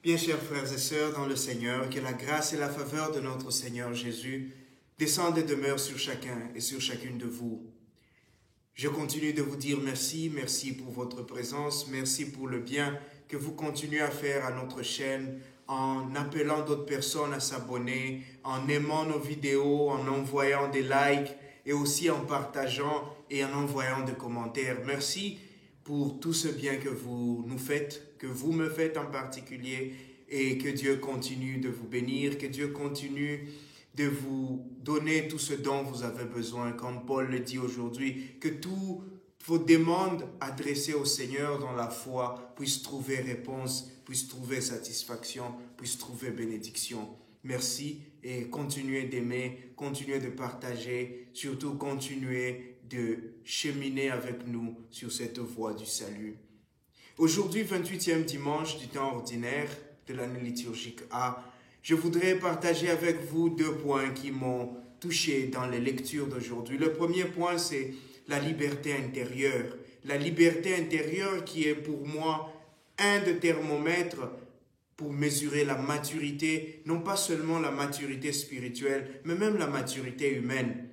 Bien, chers frères et sœurs dans le Seigneur, que la grâce et la faveur de notre Seigneur Jésus descendent et demeurent sur chacun et sur chacune de vous. Je continue de vous dire merci, merci pour votre présence, merci pour le bien que vous continuez à faire à notre chaîne, en appelant d'autres personnes à s'abonner, en aimant nos vidéos, en envoyant des likes et aussi en partageant et en envoyant des commentaires. Merci pour tout ce bien que vous nous faites, que vous me faites en particulier, et que Dieu continue de vous bénir, que Dieu continue de vous donner tout ce dont vous avez besoin, comme Paul le dit aujourd'hui, que toutes vos demandes adressées au Seigneur dans la foi puissent trouver réponse, puissent trouver satisfaction, puissent trouver bénédiction. Merci et continuez d'aimer, continuez de partager, surtout continuez de cheminer avec nous sur cette voie du salut. Aujourd'hui, 28e dimanche du temps ordinaire de l'année liturgique A, je voudrais partager avec vous deux points qui m'ont touché dans les lectures d'aujourd'hui. Le premier point, c'est la liberté intérieure. La liberté intérieure qui est pour moi un des thermomètres pour mesurer la maturité, non pas seulement la maturité spirituelle, mais même la maturité humaine.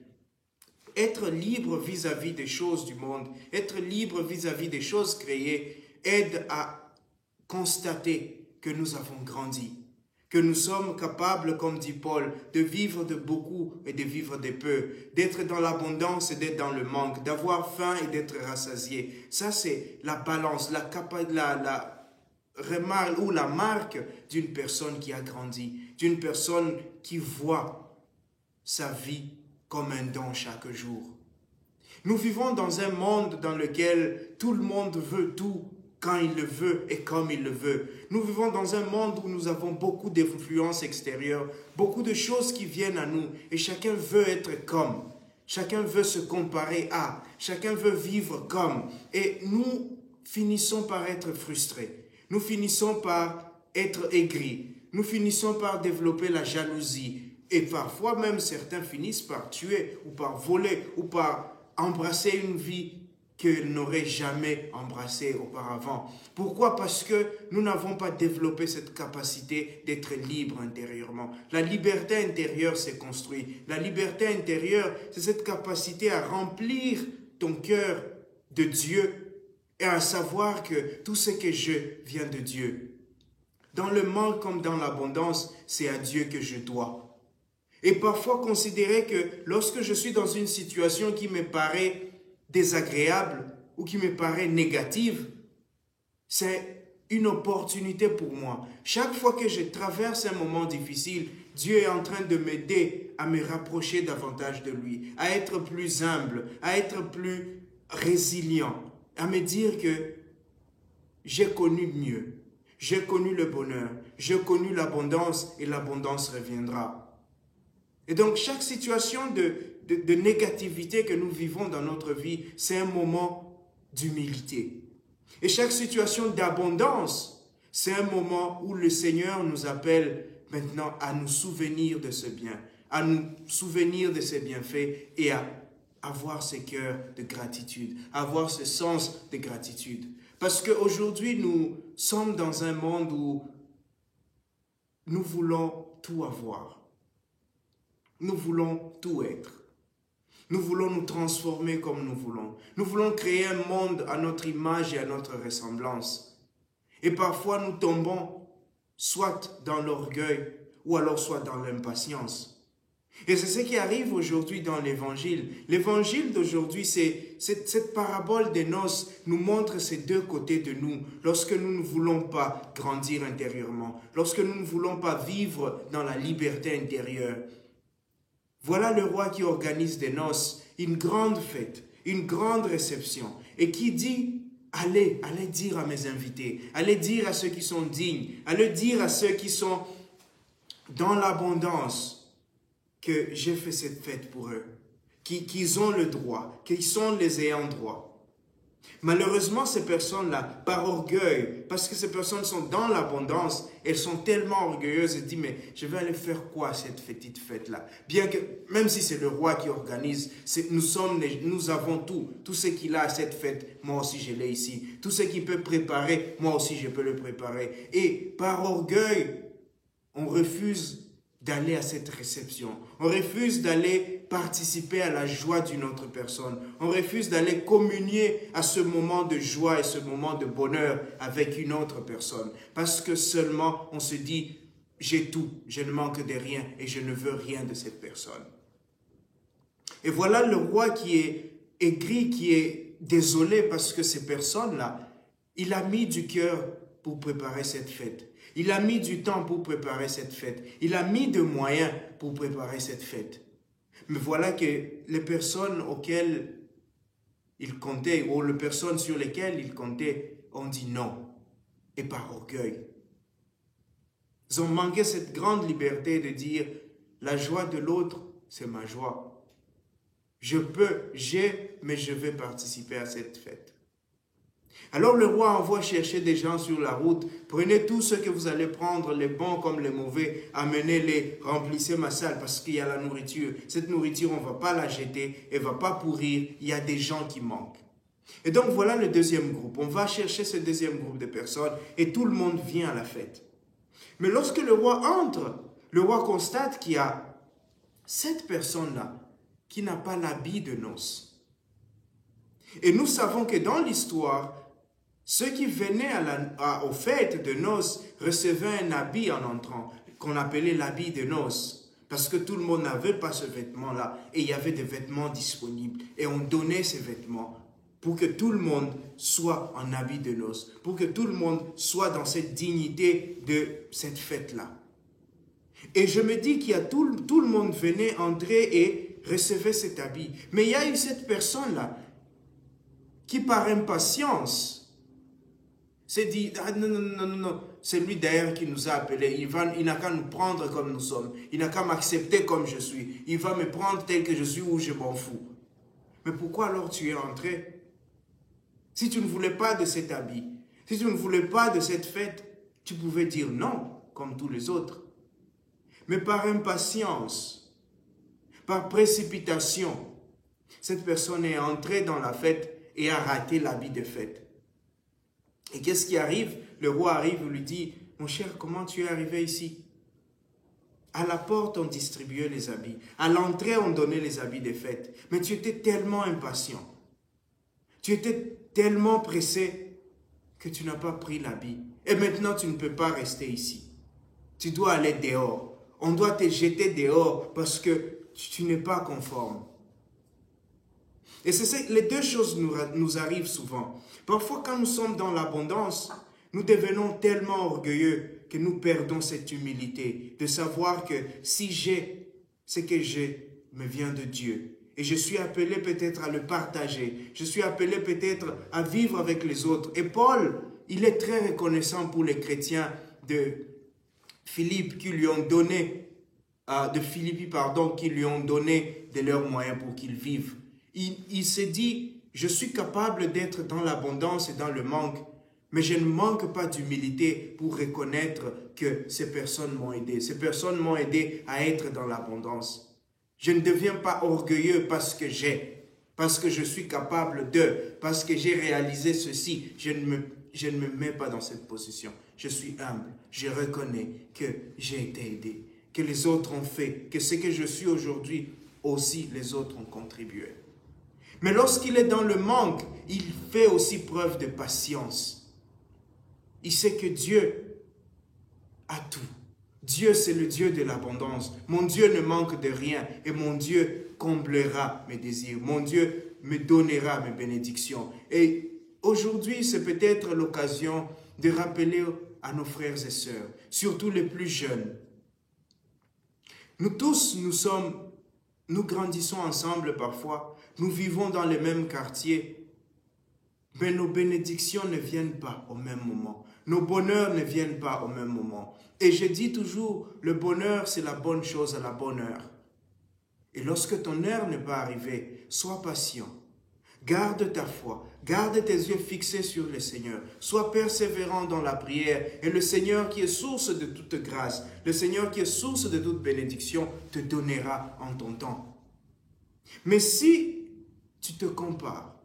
Être libre vis-à-vis des choses du monde, être libre vis-à-vis des choses créées, aide à constater que nous avons grandi, que nous sommes capables, comme dit Paul, de vivre de beaucoup et de vivre de peu, d'être dans l'abondance et d'être dans le manque, d'avoir faim et d'être rassasié. Ça, c'est la balance, la remarque ou la marque d'une personne qui a grandi, d'une personne qui voit sa vie comme un don chaque jour. Nous vivons dans un monde dans lequel tout le monde veut tout, quand il le veut et comme il le veut. Nous vivons dans un monde où nous avons beaucoup d'influences extérieures, beaucoup de choses qui viennent à nous et chacun veut être comme, chacun veut se comparer à, chacun veut vivre comme. Et nous finissons par être frustrés, nous finissons par être aigris, nous finissons par développer la jalousie et parfois même certains finissent par tuer ou par voler ou par embrasser une vie qu'ils n'auraient jamais embrassé auparavant. Pourquoi? Parce que nous n'avons pas développé cette capacité d'être libre intérieurement. La liberté intérieure s'est construite. La liberté intérieure, c'est cette capacité à remplir ton cœur de Dieu et à savoir que tout ce que je vient de Dieu. Dans le manque comme dans l'abondance, c'est à Dieu que je dois. Et parfois considérer que lorsque je suis dans une situation qui me paraît désagréable ou qui me paraît négative, c'est une opportunité pour moi. Chaque fois que je traverse un moment difficile, Dieu est en train de m'aider à me rapprocher davantage de lui, à être plus humble, à être plus résilient, à me dire que j'ai connu mieux, j'ai connu le bonheur, j'ai connu l'abondance et l'abondance reviendra. Et donc, chaque situation de négativité que nous vivons dans notre vie, c'est un moment d'humilité. Et chaque situation d'abondance, c'est un moment où le Seigneur nous appelle maintenant à nous souvenir de ce bien, à nous souvenir de ses bienfaits et à avoir ce cœur de gratitude, avoir ce sens de gratitude. Parce qu'aujourd'hui, nous sommes dans un monde où nous voulons tout avoir. Nous voulons tout être. Nous voulons nous transformer comme nous voulons. Nous voulons créer un monde à notre image et à notre ressemblance. Et parfois nous tombons soit dans l'orgueil ou alors soit dans l'impatience. Et c'est ce qui arrive aujourd'hui dans l'Évangile. L'Évangile d'aujourd'hui, c'est cette parabole des noces nous montre ces deux côtés de nous. Lorsque nous ne voulons pas grandir intérieurement, lorsque nous ne voulons pas vivre dans la liberté intérieure. Voilà le roi qui organise des noces, une grande fête, une grande réception, et qui dit, allez dire à mes invités, allez dire à ceux qui sont dignes, allez dire à ceux qui sont dans l'abondance que j'ai fait cette fête pour eux, qu'ils ont le droit, qu'ils sont les ayants droit. Malheureusement, ces personnes-là, par orgueil, parce que ces personnes sont dans l'abondance, elles sont tellement orgueilleuses et disent, mais je vais aller faire quoi cette petite fête-là? Bien que, même si c'est le roi qui organise, nous avons tout ce qu'il a à cette fête, moi aussi je l'ai ici. Tout ce qu'il peut préparer, moi aussi je peux le préparer. Et par orgueil, on refuse d'aller à cette réception. On refuse d'aller participer à la joie d'une autre personne. On refuse d'aller communier à ce moment de joie et ce moment de bonheur avec une autre personne. Parce que seulement on se dit, j'ai tout, je ne manque de rien et je ne veux rien de cette personne. Et voilà le roi qui est aigri, qui est désolé parce que ces personnes-là, il a mis du cœur pour préparer cette fête. Il a mis du temps pour préparer cette fête. Il a mis de moyens pour préparer cette fête. Mais voilà que les personnes auxquelles il comptait, ou les personnes sur lesquelles il comptait, ont dit non. Et par orgueil. Ils ont manqué cette grande liberté de dire, la joie de l'autre, c'est ma joie. J'ai, mais je vais participer à cette fête. Alors le roi envoie chercher des gens sur la route. Prenez tout ce que vous allez prendre, les bons comme les mauvais, amenez-les, remplissez ma salle parce qu'il y a la nourriture. Cette nourriture, on ne va pas la jeter, elle ne va pas pourrir, il y a des gens qui manquent. Et donc voilà le deuxième groupe. On va chercher ce deuxième groupe de personnes et tout le monde vient à la fête. Mais lorsque le roi entre, le roi constate qu'il y a cette personne-là qui n'a pas l'habit de noces. Et nous savons que dans l'histoire, ceux qui venaient aux fêtes de noces recevaient un habit en entrant, qu'on appelait l'habit de noces. Parce que tout le monde n'avait pas ce vêtement-là. Et il y avait des vêtements disponibles. Et on donnait ces vêtements pour que tout le monde soit en habit de noces. Pour que tout le monde soit dans cette dignité de cette fête-là. Et je me dis qu'il y a tout le monde venait entrer et recevait cet habit. Mais il y a eu cette personne-là qui par impatience s'est dit, ah, non, c'est lui d'ailleurs qui nous a appelés, il n'a qu'à nous prendre comme nous sommes, il n'a qu'à m'accepter comme je suis, il va me prendre tel que je suis ou je m'en fous. Mais pourquoi alors tu es entré? Si tu ne voulais pas de cet habit, si tu ne voulais pas de cette fête, tu pouvais dire non, comme tous les autres. Mais par impatience, par précipitation, cette personne est entrée dans la fête et a raté l'habit de fête. Et qu'est-ce qui arrive? Le roi arrive et lui dit, mon cher, comment tu es arrivé ici? À la porte, on distribuait les habits. À l'entrée, on donnait les habits de fête. Mais tu étais tellement impatient. Tu étais tellement pressé que tu n'as pas pris l'habit. Et maintenant, tu ne peux pas rester ici. Tu dois aller dehors. On doit te jeter dehors parce que tu n'es pas conforme. Et les deux choses nous arrivent souvent. Parfois, quand nous sommes dans l'abondance, nous devenons tellement orgueilleux que nous perdons cette humilité de savoir que si j'ai, ce que j'ai me vient de Dieu. Et je suis appelé peut-être à le partager. Je suis appelé peut-être à vivre avec les autres. Et Paul, il est très reconnaissant pour les chrétiens de Philippe qui lui ont donné, qui lui ont donné de leurs moyens pour qu'ils vivent. Il s'est dit, je suis capable d'être dans l'abondance et dans le manque, mais je ne manque pas d'humilité pour reconnaître que ces personnes m'ont aidé. Ces personnes m'ont aidé à être dans l'abondance. Je ne deviens pas orgueilleux parce que je suis capable de, parce que j'ai réalisé ceci. Je ne me mets pas dans cette position. Je suis humble. Je reconnais que j'ai été aidé, que les autres ont fait, que ce que je suis aujourd'hui, aussi les autres ont contribué. Mais lorsqu'il est dans le manque, il fait aussi preuve de patience. Il sait que Dieu a tout. Dieu, c'est le Dieu de l'abondance. Mon Dieu ne manque de rien et mon Dieu comblera mes désirs. Mon Dieu me donnera mes bénédictions. Et aujourd'hui, c'est peut-être l'occasion de rappeler à nos frères et sœurs, surtout les plus jeunes. Nous tous, nous grandissons ensemble parfois. Nous vivons dans les mêmes quartiers, mais nos bénédictions ne viennent pas au même moment. Nos bonheurs ne viennent pas au même moment. Et je dis toujours, le bonheur, c'est la bonne chose à la bonne heure. Et lorsque ton heure n'est pas arrivée, sois patient. Garde ta foi, garde tes yeux fixés sur le Seigneur. Sois persévérant dans la prière et le Seigneur qui est source de toute grâce, le Seigneur qui est source de toute bénédiction, te donnera en ton temps. Mais si tu te compares,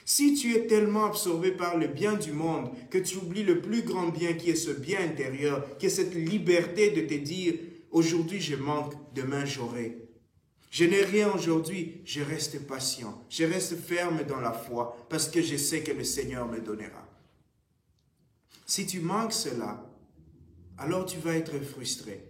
si tu es tellement absorbé par le bien du monde que tu oublies le plus grand bien qui est ce bien intérieur, qui est cette liberté de te dire « aujourd'hui je manque, demain j'aurai ». Je n'ai rien aujourd'hui, je reste patient, je reste ferme dans la foi parce que je sais que le Seigneur me donnera. Si tu manques cela, alors tu vas être frustré.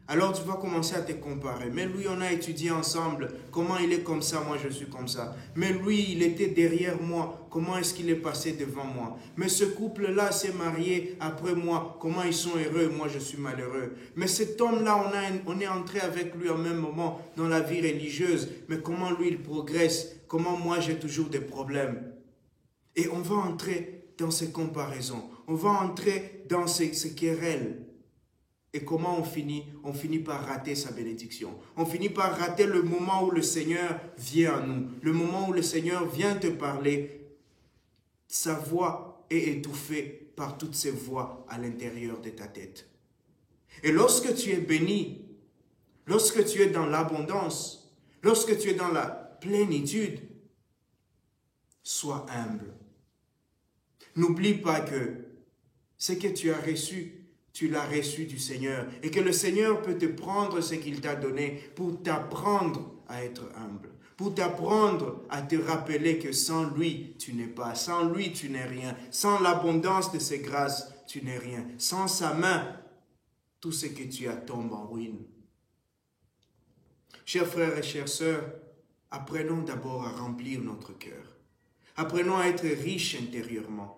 Alors tu vas commencer à te comparer. Mais lui, on a étudié ensemble comment il est comme ça, moi je suis comme ça. Mais lui, il était derrière moi, comment est-ce qu'il est passé devant moi? Mais ce couple-là s'est marié après moi, comment ils sont heureux, moi je suis malheureux. Mais cet homme-là, on est entré avec lui au même moment dans la vie religieuse. Mais comment lui, il progresse? Comment moi, j'ai toujours des problèmes? Et on va entrer dans ces comparaisons. On va entrer dans ces querelles. Et comment on finit? On finit par rater sa bénédiction. On finit par rater le moment où le Seigneur vient à nous. Le moment où le Seigneur vient te parler. Sa voix est étouffée par toutes ces voix à l'intérieur de ta tête. Et lorsque tu es béni, lorsque tu es dans l'abondance, lorsque tu es dans la plénitude, sois humble. N'oublie pas que ce que tu as reçu, tu l'as reçu du Seigneur et que le Seigneur peut te prendre ce qu'il t'a donné pour t'apprendre à être humble, pour t'apprendre à te rappeler que sans lui, tu n'es pas, sans lui, tu n'es rien, sans l'abondance de ses grâces, tu n'es rien, sans sa main, tout ce que tu as tombe en ruine. Chers frères et chères sœurs, apprenons d'abord à remplir notre cœur. Apprenons à être riches intérieurement.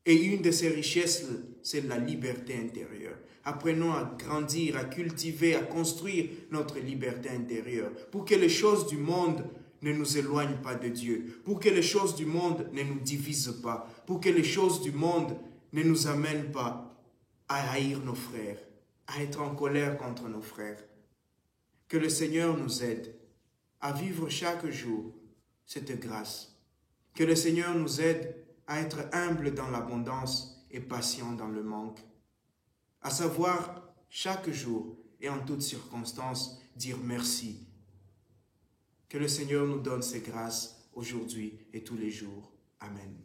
Et une de ces richesses, c'est la liberté intérieure. Apprenons à grandir, à cultiver, à construire notre liberté intérieure pour que les choses du monde ne nous éloignent pas de Dieu, pour que les choses du monde ne nous divisent pas, pour que les choses du monde ne nous amènent pas à haïr nos frères, à être en colère contre nos frères. Que le Seigneur nous aide à vivre chaque jour cette grâce. Que le Seigneur nous aide à être humble dans l'abondance et patient dans le manque. À savoir, chaque jour et en toutes circonstances, dire merci. Que le Seigneur nous donne ses grâces aujourd'hui et tous les jours. Amen.